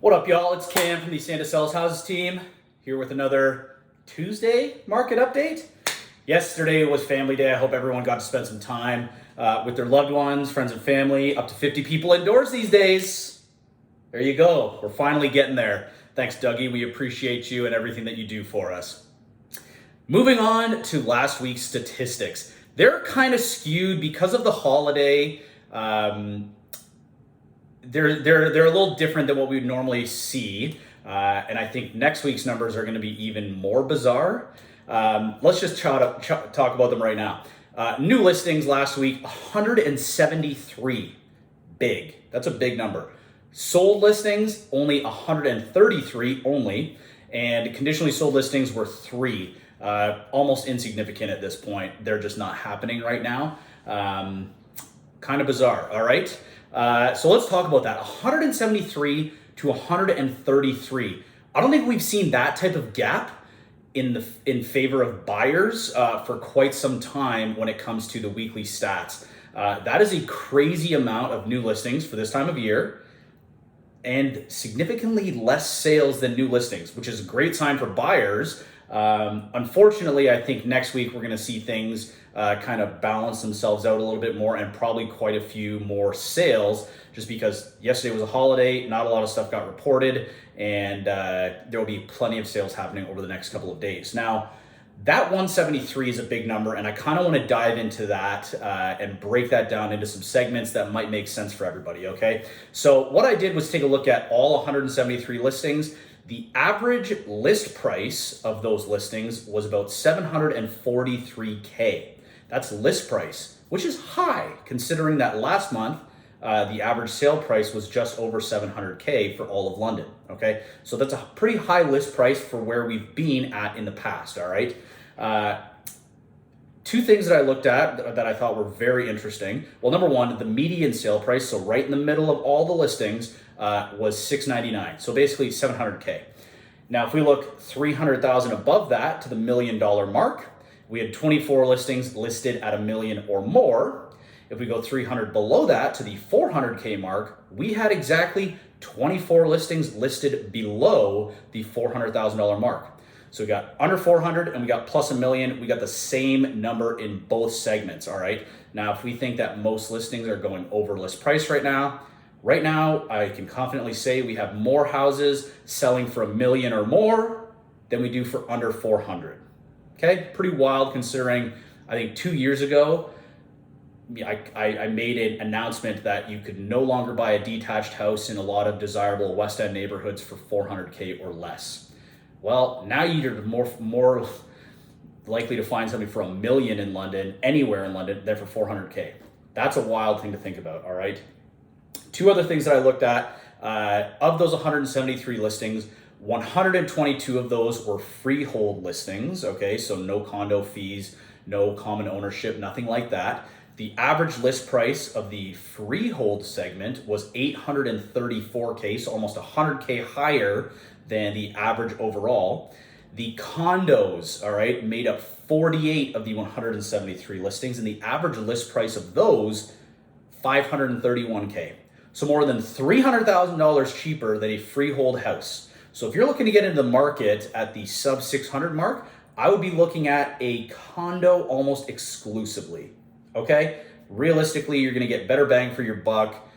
What up, y'all? It's Cam from the Santa Sells Houses team, here with another Tuesday market update. Yesterday was family day. I hope everyone got to spend some time with their loved ones, friends and family. Up to 50 people indoors these days. There you go. We're finally getting there. Thanks, Dougie. We appreciate you and everything that you do for us. Moving on to last week's statistics. They're kind of skewed because of the holiday. They're a little different than what we would normally see, and I think next week's numbers are going to be even more bizarre. Let's just talk about them right now. New listings last week, 173. Big. That's a big number. Sold listings, only 133 only, and conditionally sold listings were 3. Almost insignificant at this point. They're just not happening right now. Kind of bizarre, all right? So let's talk about that. 173 to 133. I don't think we've seen that type of gap in favor of buyers for quite some time when it comes to the weekly stats. That is a crazy amount of new listings for this time of year, and significantly less sales than new listings, which is a great sign for buyers. Unfortunately, I think next week we're going to see things kind of balance themselves out a little bit more, and probably quite a few more sales, just because yesterday was a holiday, not a lot of stuff got reported, and there will be plenty of sales happening over the next couple of days. Now, that 173 is a big number, and I kind of want to dive into that and break that down into some segments that might make sense for everybody, okay? So what I did was take a look at all 173 listings. The average list price of those listings was about $743K. That's list price, which is high considering that last month the average sale price was just over $700K for all of London, okay? So that's a pretty high list price for where we've been at in the past, all right? Two things that I looked at that I thought were very interesting. Well, number one, the median sale price, so right in the middle of all the listings, was $699, so basically $700K. Now, if we look 300,000 above that to the $1 million mark, we had 24 listings listed at $1 million or more. If we go 300 below that to the 400K mark, we had exactly 24 listings listed below the $400,000 mark. So we got under 400 and we got plus $1 million. We got the same number in both segments, all right? Now, if we think that most listings are going over list price right now, I can confidently say we have more houses selling for $1 million or more than we do for under 400. Okay, pretty wild considering I think 2 years ago, I made an announcement that you could no longer buy a detached house in a lot of desirable West End neighborhoods for 400K or less. Well, now you're more likely to find something for $1 million in London, anywhere in London, than for 400K. That's a wild thing to think about, all right? Two other things that I looked at, of those 173 listings, 122 of those were freehold listings, okay? So no condo fees, no common ownership, nothing like that. The average list price of the freehold segment was $834K, so almost $100K higher than the average overall. The condos, all right, made up 48 of the 173 listings, and the average list price of those, $531K. So more than $300,000 cheaper than a freehold house. So if you're looking to get into the market at the sub 600 mark, I would be looking at a condo almost exclusively, okay? Realistically, you're gonna get better bang for your buck,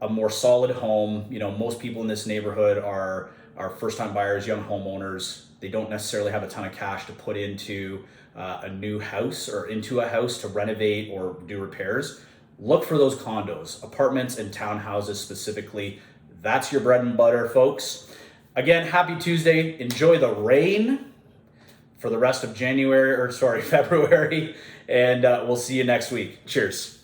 a more solid home. You know, most people in this neighborhood are first-time buyers, young homeowners. They don't necessarily have a ton of cash to put into a new house or into a house to renovate or do repairs. Look for those condos, apartments and townhouses specifically. That's your bread and butter, folks. Again, happy Tuesday. Enjoy the rain for the rest of February, and we'll see you next week. Cheers.